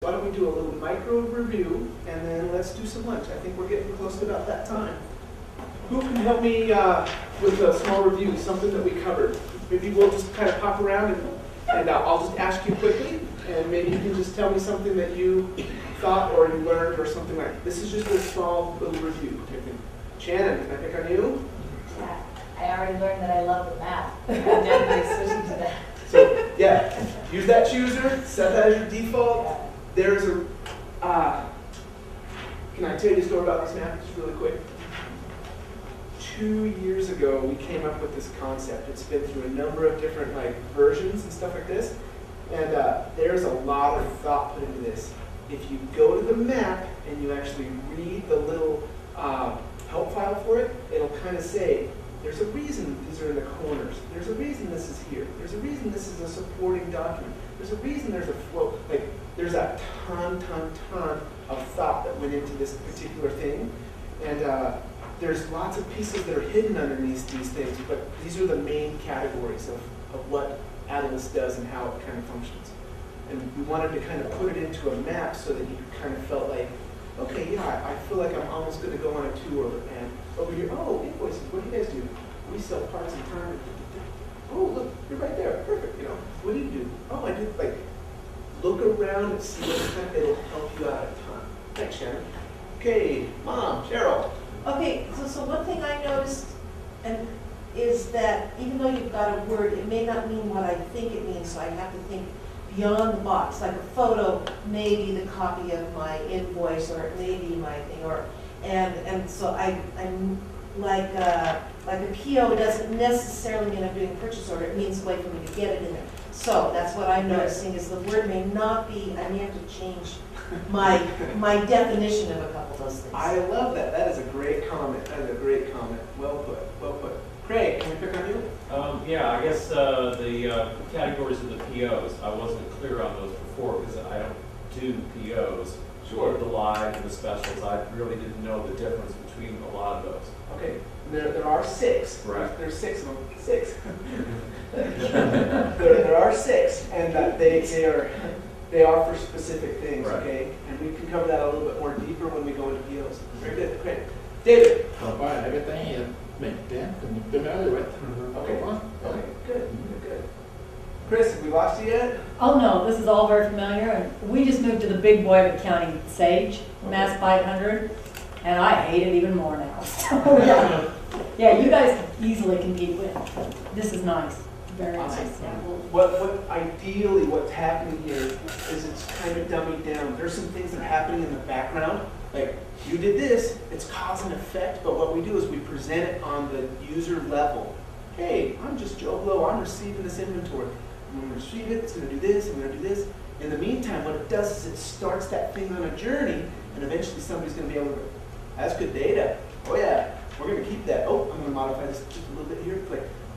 Why don't we do a little micro review, and then let's do some lunch. I think we're getting close to about that time. Who can help me with a small review, something that we covered? Maybe we'll just kind of pop around, and I'll just ask you quickly, and maybe you can just tell me something that you thought or you learned or something like that. This is just a small little review. Shannon, can I pick on you? Yeah, I already learned that I love the math. I'm definitely switching to that. So, yeah, use that chooser, set that as your default. Yeah. There's a, can I tell you a story about this map just really quick? 2 years ago, we came up with this concept. It's been through a number of different versions and stuff like this. And there's a lot of thought put into this. If you go to the map and you actually read the little help file for it, it'll kind of say, there's a reason these are in the corners. There's a reason this is here. There's a reason this is a supporting document. There's a reason there's a flow. There's a ton of thought that went into this particular thing. And there's lots of pieces that are hidden underneath these things, but these are the main categories of what Adilas does and how it kind of functions. And we wanted to kind of put it into a map so that you kind of felt like, okay, yeah, I feel like I'm almost going to go on a tour, and over here, oh, invoices, what do you guys do? We sell parts and time. Oh, look, you're right there, perfect, what do you do? Oh, I do, look around and see what kind of, it'll help you out a ton. Thanks, Shannon. Okay, Mom, Cheryl. Okay, so one thing I noticed is that even though you've got a word, it may not mean what I think it means, so I have to think beyond the box. Like a photo may be the copy of my invoice, or it may be my thing, and so I'm like a PO doesn't necessarily mean I'm doing a purchase order. It means a way for me to get it in there. So that's what I'm noticing is the word may not be. I may have to change my definition of a couple of those things. I love that. That is a great comment. That is a great comment. Well put. Well put. Craig, can we pick on you? Yeah, I guess the categories of the POs, I wasn't clear on those before because I don't do POs. Sure. The live and the specials, I really didn't know the difference between a lot of those. Okay, there are 6. Right. There's 6 of them. 6. there are 6, and they are for specific things. Right. Okay, and we can cover that a little bit more deeper when we go into POs. Very good. Great. David. Right, everything been familiar with. Okay. Okay. Good. Good. Chris, have we lost you yet? Oh no, this is all very familiar. And we just moved to the big boy of accounting, Sage, Mass 500, and I hate it even more now. So yeah, you guys easily compete with it. This is nice, very nice. Yeah. Ideally, what's happening here is it's kind of dummied down. There's some things that are happening in the background. Like, you did this, it's cause and effect, but what we do is we present it on the user level. Hey, I'm just Joe Blow, I'm receiving this inventory. I'm going to receive it, it's going to do this, I'm going to do this. In the meantime, what it does is it starts that thing on a journey, and eventually somebody's going to be able to go, that's good data. Oh yeah, we're going to keep that. Oh, I'm going to modify this just a little bit here.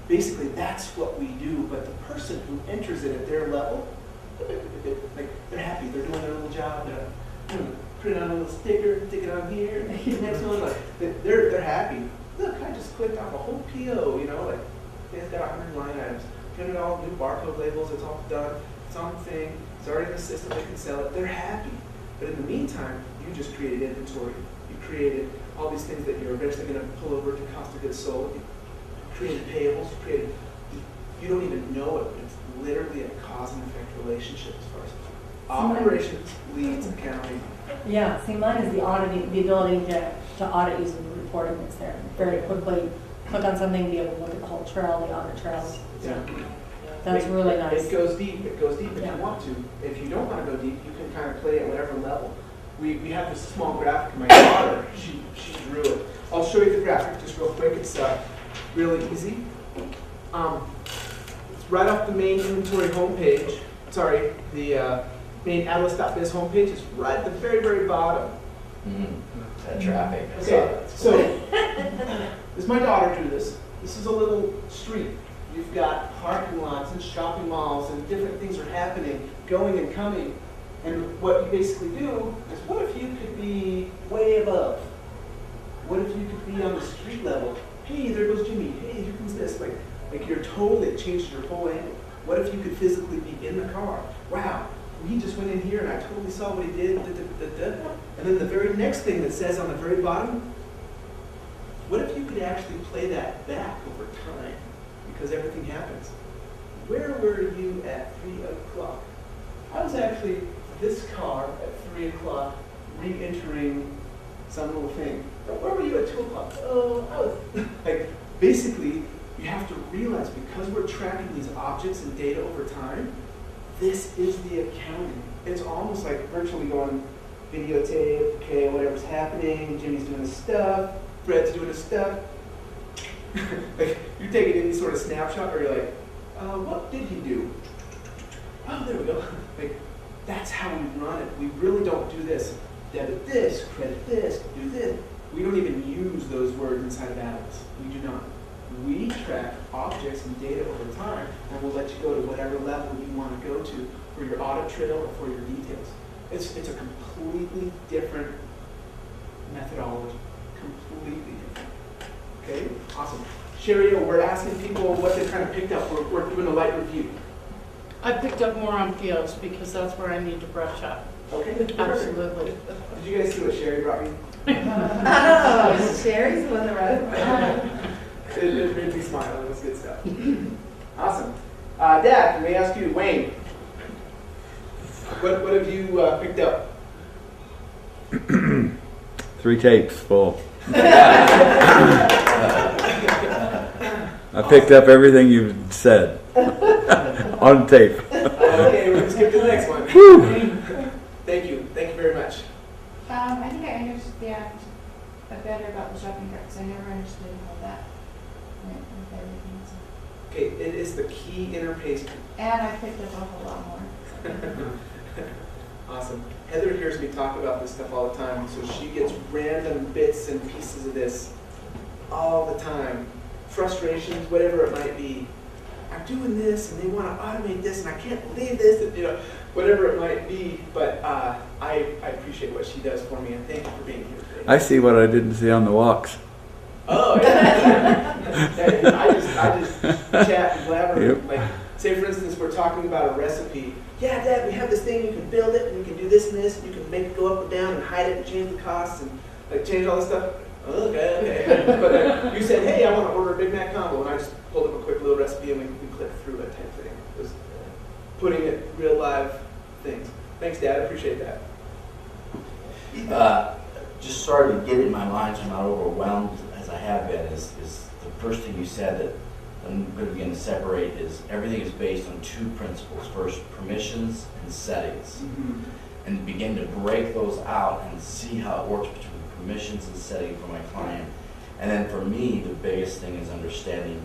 Basically, that's what we do, but the person who enters it at their level, they're happy, they're doing their little job, put it on a little sticker, stick it on here, next one, they're happy. Look, I just clicked off a whole PO, it's got 100 line items, put it all, new barcode labels, it's all done, it's on the thing, it's already in the system, they can sell it, they're happy. But in the meantime, you just created inventory, you created all these things that you're eventually going to pull over to cost of goods sold, you created payables, you don't even know it, but it's literally a cause and effect relationship as far as operations, leads, accounting. Yeah, see, mine is the auditing, the ability to audit using the reporting that's there. Very quickly, click on something, be able to look at the whole trail, the audit trails. Yeah. That's really nice. It goes deep. It goes deep if Yeah. you want to. If you don't want to go deep, you can kind of play at whatever level. We have this small graphic. My daughter, she drew it. I'll show you the graphic just real quick. It's really easy. It's right off the main inventory homepage. Sorry, the main Adilas.biz homepage is right at the very, very bottom. That traffic. Okay, so this my daughter drew this. This is a little street. You've got parking lots and shopping malls and different things are happening, going and coming. And what you basically do is, what if you could be way above? What if you could be on the street level? Hey, there goes Jimmy. Hey, here comes this. Like you're totally, it changes your whole angle. What if you could physically be in the car? Wow, he just went in here and I totally saw what he did, And then the very next thing that says on the very bottom, what if you could actually play that back over time? Because everything happens. Where were you at 3 o'clock? I was actually this car at 3 o'clock re-entering some little thing. Where were you at 2 o'clock? Oh, I was like, basically, you have to realize because we're tracking these objects and data over time, this is the accounting. It's almost like virtually going videotape, okay, whatever's happening, Jimmy's doing his stuff, Fred's doing his stuff. Like, you're taking any sort of snapshot or you're like, what did he do? Oh, there we go. Like, that's how we run it. We really don't do this. Debit this, credit this, do this. We don't even use those words inside of Adilas. We do not. We track objects and data over time, and we'll let you go to whatever level you want to go to for your audit trail or for your details. It's a completely different methodology. Completely different. Okay, awesome. Sherry, we're asking people what they kind of picked up. We're doing a light review. I picked up more on POs because that's where I need to brush up. Okay, perfect. Absolutely. Did you guys see what Sherry brought me? Oh, Sherry's the one that wrote. It made me smile. It was good stuff. Awesome. Dad, let me ask you, Wayne, what have you picked up? 3 tapes full. I picked up everything you said on tape. Okay, we're going to skip to the next one. Thank you. Thank you very much. I think I understand better about the shopping cart because I never understood how that went with everything. So. Okay, it is the key interface. And I picked up a whole lot more. Awesome. Heather hears me talk about this stuff all the time, so she gets random bits and pieces of this all the time. Frustrations, whatever it might be. I'm doing this, and they want to automate this, and I can't believe this, and, whatever it might be. But I appreciate what she does for me, and thank you for being here today. I see what I didn't see on the walks. Oh, yeah. I just chat and blabber. Yep. Like, say for instance, we're talking about a recipe. Yeah, Dad, we have this thing. You can build it, and you can do this and this, and you can make it go up and down, and hide it, and change the costs, and like change all this stuff. Okay. But you said, hey, I want to order a Big Mac combo, and I just pulled up a quick little recipe, and we clicked through it type thing. It was putting it real live things. Thanks, Dad. I appreciate that. Just sort of get it in my mind so I'm not overwhelmed as I have been is the first thing you said that I'm going to begin to separate is everything is based on 2 principles. First, permissions and settings. Mm-hmm. And begin to break those out and see how it works between permissions and setting for my client. And then for me, the biggest thing is understanding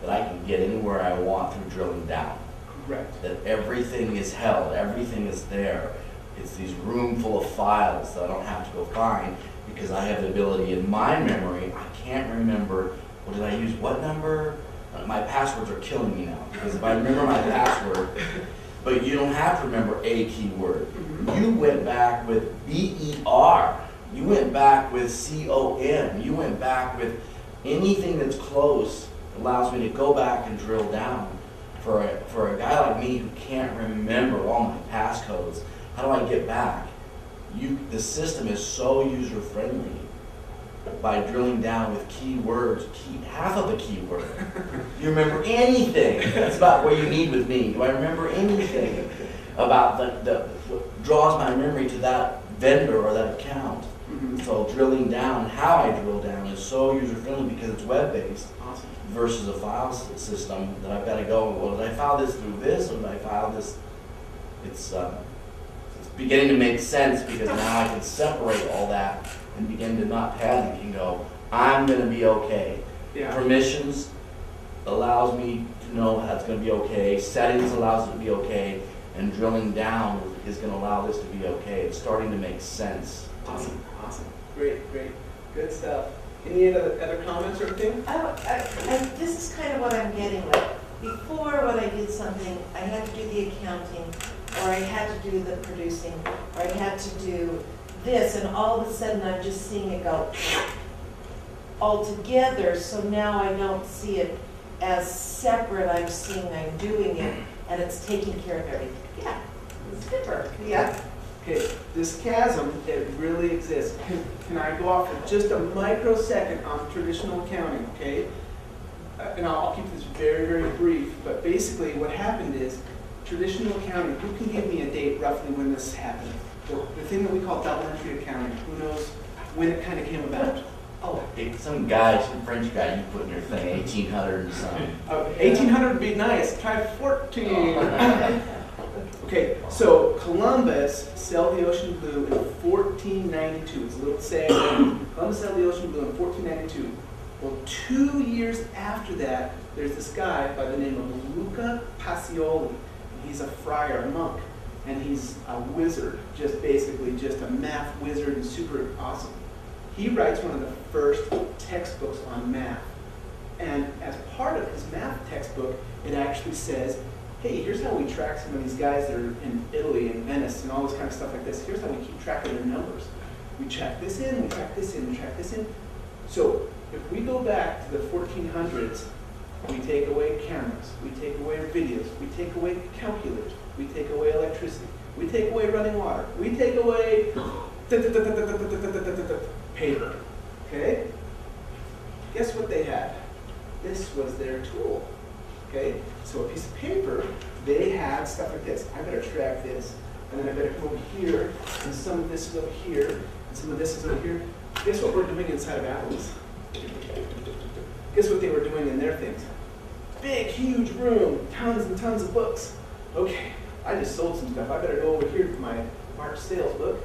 that I can get anywhere I want through drilling down. Correct. That everything is held, everything is there. It's these room full of files that I don't have to go find because I have the ability in my memory. I can't remember, well, did I use what number? My passwords are killing me now because if I remember my password, but you don't have to remember a keyword. You went back with BER. You went back with COM. You went back with anything that's close allows me to go back and drill down. For a guy like me who can't remember all my passcodes, how do I get back? The system is so user-friendly by drilling down with keywords, half of a keyword. You remember anything? That's about what you need with me. Do I remember anything about what draws my memory to that vendor or that account? Mm-hmm. So drilling down, how I drill down is so user-friendly because it's web-based. Awesome. Versus a file system that I've got to go, well, did I file this through this or did I file this? It's beginning to make sense because now I can separate all that and begin to not panic and go, I'm going to be okay. Yeah. Permissions allows me to know that's going to be okay. Settings allows it to be okay. And drilling down is going to allow this to be okay. It's starting to make sense. Awesome. Great. Good stuff. Any other comments or anything? This is kind of what I'm getting at. Before, when I did something, I had to do the accounting, or I had to do the producing, or I had to do this, and all of a sudden I'm just seeing it go all together, so now I don't see it as separate. I'm seeing I'm doing it, and it's taking care of everything. Yeah, Skipper. Yeah. Okay, this chasm, it really exists. Can I go off for just a microsecond on traditional accounting, okay? And I'll keep this very, very brief, but basically what happened is, traditional accounting, who can give me a date roughly when this happened? The thing that we call double entry accounting, who knows when it kind of came about? Oh, hey, some guy, some French guy you put in your thing, 1800 and something. 1800 would be nice, try 14. Okay, so Columbus sailed the ocean blue in 1492. It's a little saying. Columbus sailed the ocean blue in 1492. Well, 2 years after that, there's this guy by the name of Luca Pacioli. He's a friar, a monk, and he's a wizard, just basically just a math wizard and super awesome. He writes one of the first textbooks on math. And as part of his math textbook, it actually says, hey, here's how we track some of these guys that are in Italy and Venice and all this kind of stuff like this. Here's how we keep track of their numbers. We track this in, we track this in, we track this in. So if we go back to the 1400s, we take away cameras, we take away videos, we take away calculators, we take away electricity, we take away running water, we take away paper, okay? Guess what they had? This was their tool, okay? So a piece of paper, they had stuff like this. I better track this, and then I better come over here, and some of this is over here, and some of this is over here. Guess what we're doing inside of Adilas? Guess what they were doing in their things? Big, huge room, tons and tons of books. Okay, I just sold some stuff. I better go over here to my March sales book.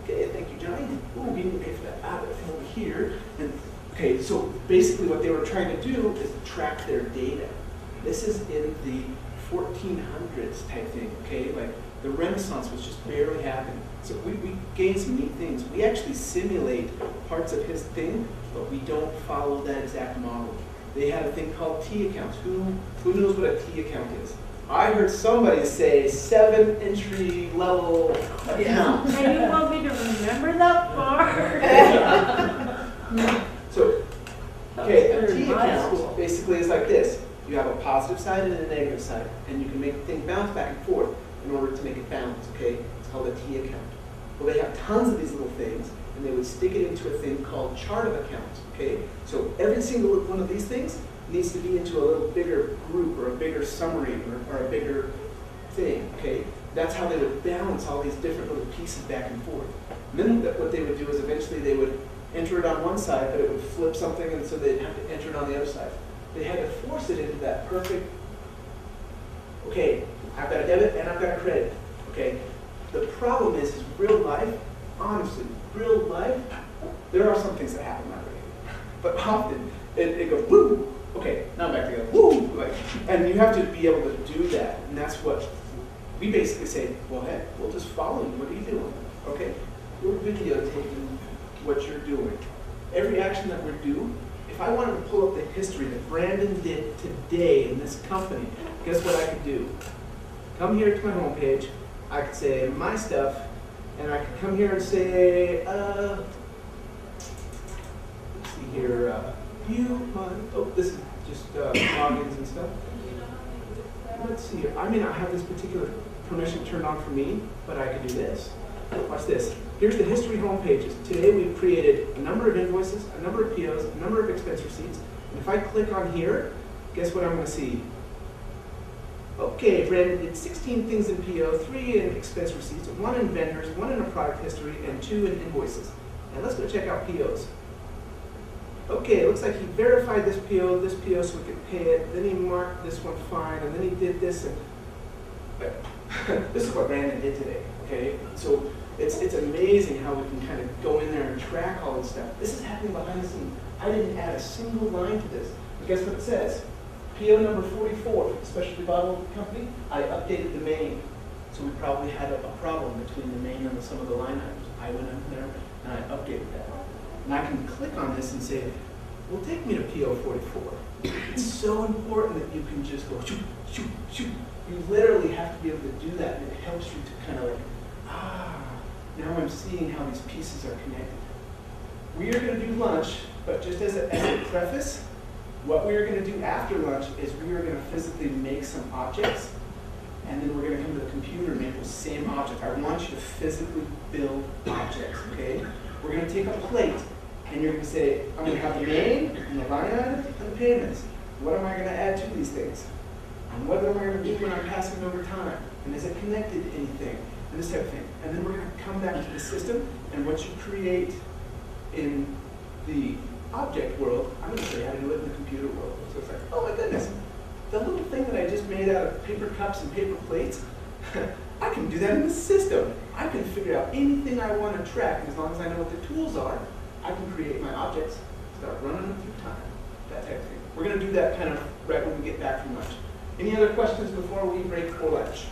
Okay, thank you, Johnny. Ooh, we didn't pay for that. Ah, but over here. And okay, so basically what they were trying to do is track their data. This is in the 1400s type thing, okay? Like the Renaissance was just barely happening. So we gained some neat things. We actually simulate parts of his thing, but we don't follow that exact model. They had a thing called T accounts. Who knows what a T account is? I heard somebody say 7 entry level account. And you want me to remember that part? So, okay, a T account basically is like this. You have a positive side and a negative side, and you can make the thing bounce back and forth in order to make it balance, okay? It's called a T account. Well, they have tons of these little things, and they would stick it into a thing called chart of accounts, okay? So every single one of these things needs to be into a little bigger group or a bigger summary or a bigger thing, okay? That's how they would balance all these different little pieces back and forth. And then what they would do is eventually they would enter it on one side, but it would flip something, and so they'd have to enter it on the other side. They had to force it into that perfect, okay, I've got a debit and I've got a credit, okay? The problem is real life, honestly, real life, there are some things that happen that way. But often, it goes, woo, okay, now I'm back together, woo, like, and you have to be able to do that, and that's what we basically say, well, hey, we'll just follow you, what are you doing, okay? We're videotaping what you're doing. Every action that we do, if I wanted to pull up the history that Brandon did today in this company, guess what I could do? Come here to my homepage, I could say my stuff, and I could come here and say, let's see here, this is just logins and stuff. Let's see here, I may not have this particular permission turned on for me, but I could do this. Watch this. Here's the history homepages. Today we've created a number of invoices, a number of POs, a number of expense receipts. And if I click on here, guess what I'm going to see? Okay, Brandon did 16 things in PO, 3 in expense receipts, 1 in vendors, 1 in a product history, and 2 in invoices. And let's go check out POs. Okay, it looks like he verified this PO so we could pay it. Then he marked this one fine, and then he did this. And this is what Brandon did today, okay? So it's amazing how we can kind of go in there and track all this stuff. This is happening behind the scenes. I didn't add a single line to this. But guess what it says? PO number 44, Specialty Bottle Company. I updated the main. So we probably had a problem between the main and some of the line items. I went in there and I updated that. And I can click on this and say, well, take me to PO 44. It's so important that you can just go shoot, shoot, shoot. You literally have to be able to do that, and it helps you to kind of like, now I'm seeing how these pieces are connected. We are going to do lunch, but just as a preface, what we are going to do after lunch is we are going to physically make some objects, and then we're going to come to the computer object, same object. I want you to physically build objects, okay? We're gonna take a plate, and you're gonna say, I'm gonna have the name, and the line item, and the payments. What am I gonna add to these things? And what am I gonna do when I'm passing over time? And is it connected to anything? And this type of thing. And then we're gonna come back to the system, and what you create in the object world, I'm gonna show you how to do it in the computer world. So it's like, oh my goodness, the little thing that I just made out of paper cups and paper plates, I can do that in the system. I can figure out anything I want to track, and as long as I know what the tools are, I can create my objects, start running them through time, that type of thing. We're going to do that kind of right when we get back from lunch. Any other questions before we break for lunch?